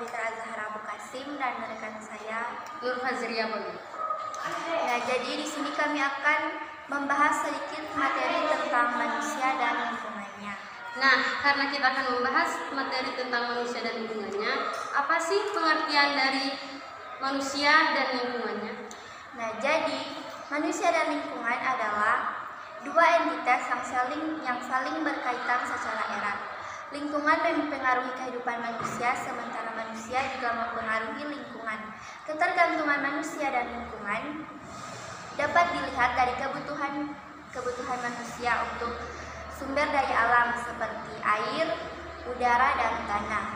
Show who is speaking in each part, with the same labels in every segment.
Speaker 1: Fitra Zahra Bukasim dan rekan saya
Speaker 2: Nur Fazria Bolu.
Speaker 1: Nah, jadi di sini kami akan membahas sedikit materi tentang manusia dan lingkungannya.
Speaker 2: Nah, karena kita akan membahas materi tentang manusia dan lingkungannya, apa sih pengertian dari manusia dan lingkungannya?
Speaker 1: Nah, jadi manusia dan lingkungan adalah dua entitas yang saling berkaitan secara erat. Lingkungan mempengaruhi kehidupan manusia, sementara manusia juga mempengaruhi lingkungan. Ketergantungan manusia dan lingkungan dapat dilihat dari kebutuhan manusia untuk sumber daya alam seperti air, udara, dan tanah.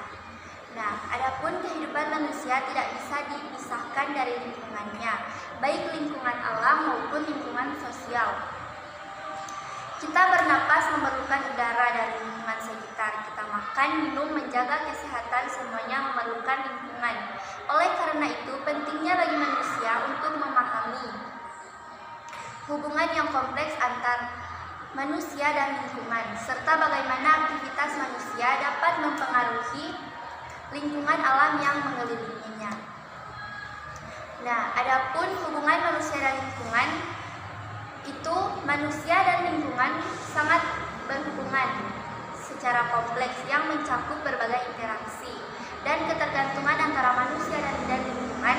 Speaker 1: Nah, adapun kehidupan manusia tidak bisa dipisahkan dari lingkungannya, baik lingkungan alam maupun lingkungan sosial. Kita bernapas memerlukan udara dari lingkungan sekitar. Kita makan, minum, menjaga kesehatan, semuanya memerlukan lingkungan. Oleh karena itu, pentingnya bagi manusia untuk memahami hubungan yang kompleks antar manusia dan lingkungan, serta bagaimana aktivitas manusia dapat mempengaruhi lingkungan alam yang mengelilinginya. Nah, adapun hubungan manusia dan lingkungan itu, manusia dan lingkungan sangat berhubungan secara kompleks yang mencakup berbagai interaksi dan ketergantungan antara manusia dan lingkungan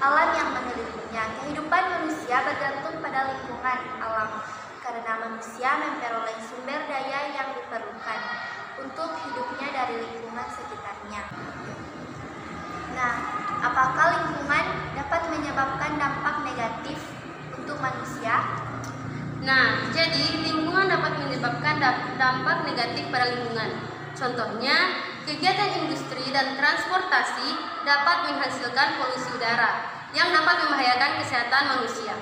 Speaker 1: alam yang mengelilinginya. Kehidupan manusia bergantung pada lingkungan alam karena manusia memperoleh sumber daya yang diperlukan untuk hidupnya dari lingkungan sekitarnya. Nah, apakah lingkungan dapat menyebabkan dampak negatif untuk manusia?
Speaker 2: Nah, jadi lingkungan dapat menyebabkan dampak negatif pada lingkungan. Contohnya, kegiatan industri dan transportasi dapat menghasilkan polusi udara yang dapat membahayakan kesehatan manusia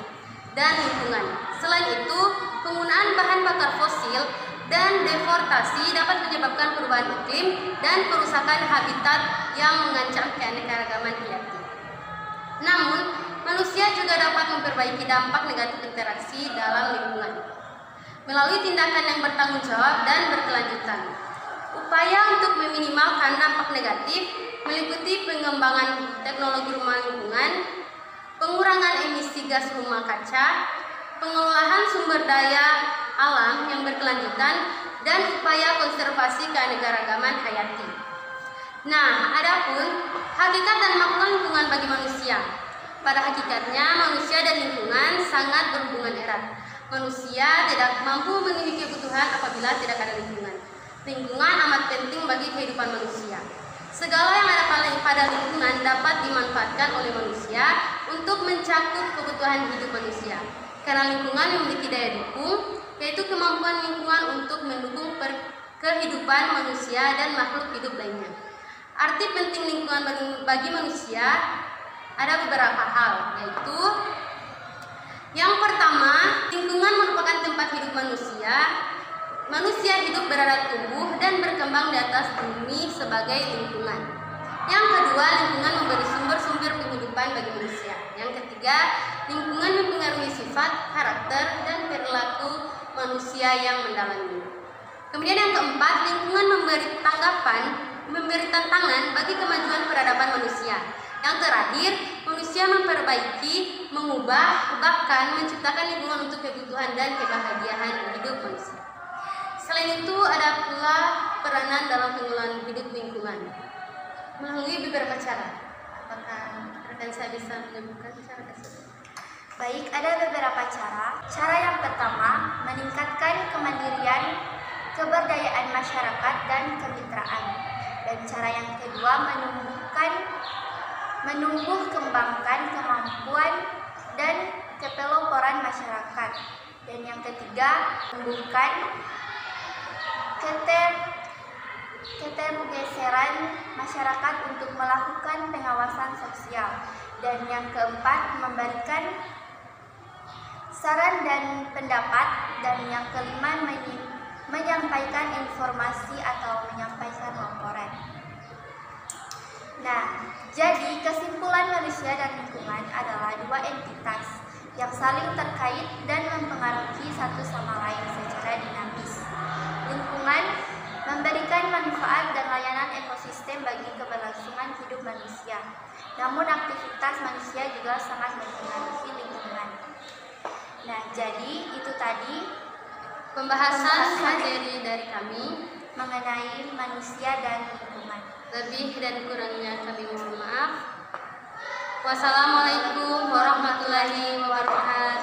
Speaker 2: dan lingkungan. Selain itu, penggunaan bahan bakar fosil dan deforestasi dapat menyebabkan perubahan iklim dan kerusakan habitat yang mengancam keanekaragaman hayati. Namun, manusia juga dapat memperbaiki dampak negatif interaksi dalam lingkungan melalui tindakan yang bertanggung jawab dan berkelanjutan. Upaya untuk meminimalkan dampak negatif meliputi pengembangan teknologi ramah lingkungan, pengurangan emisi gas rumah kaca, pengelolaan sumber daya alam yang berkelanjutan, dan upaya konservasi keanekaragaman hayati. Nah, adapun hakikat dan makna lingkungan bagi manusia. Pada hakikatnya, manusia dan lingkungan sangat berhubungan erat. Manusia tidak mampu memenuhi kebutuhan apabila tidak ada lingkungan. Lingkungan amat penting bagi kehidupan manusia. Segala yang ada pada lingkungan dapat dimanfaatkan oleh manusia untuk mencakup kebutuhan hidup manusia. Karena lingkungan memiliki daya dukung, yaitu kemampuan lingkungan untuk mendukung kehidupan manusia dan makhluk hidup lainnya. Arti penting lingkungan bagi manusia ada beberapa hal, yaitu yang pertama, lingkungan merupakan tempat hidup manusia. Manusia hidup berada tumbuh dan berkembang di atas bumi sebagai lingkungan. Yang kedua, lingkungan memberi sumber-sumber penghidupan bagi manusia. Yang ketiga, lingkungan mempengaruhi sifat, karakter, dan perilaku manusia yang mendalami. Kemudian yang keempat, lingkungan memberi tantangan bagi kemajuan peradaban manusia. Yang terakhir, manusia memperbaiki, mengubah, bahkan menciptakan lingkungan untuk kebutuhan dan kebahagiaan hidup manusia. Selain itu, ada pula peranan dalam pengelolaan hidup lingkungan melalui beberapa cara. Apakah rekan saya bisa menyebutkan cara tersebut?
Speaker 1: Baik, ada beberapa cara. Cara yang pertama, meningkatkan kemandirian, keberdayaan masyarakat, dan kemitraan. Dan cara yang kedua, menumbuh kembangkan kemampuan dan kepeloporan masyarakat. Dan yang ketiga, menumbuhkan ketergeseran masyarakat untuk melakukan pengawasan sosial. Dan yang keempat, memberikan saran dan pendapat. Dan yang kelima, menyampaikan informasi atau menyampaikan laporan. Nah, jadi kesimpulan manusia dan lingkungan adalah dua entitas yang saling terkait dan mempengaruhi satu sama lain secara dinamis. Lingkungan memberikan manfaat dan layanan ekosistem bagi keberlangsungan Namun aktivitas manusia juga sangat mempengaruhi lingkungan. Nah, jadi itu tadi
Speaker 2: Pembahasan materi dari kami.
Speaker 1: mengenai manusia dan lingkungan.
Speaker 2: Lebih dan kurangnya kami mohon maaf. Wassalamualaikum warahmatullahi wabarakatuh.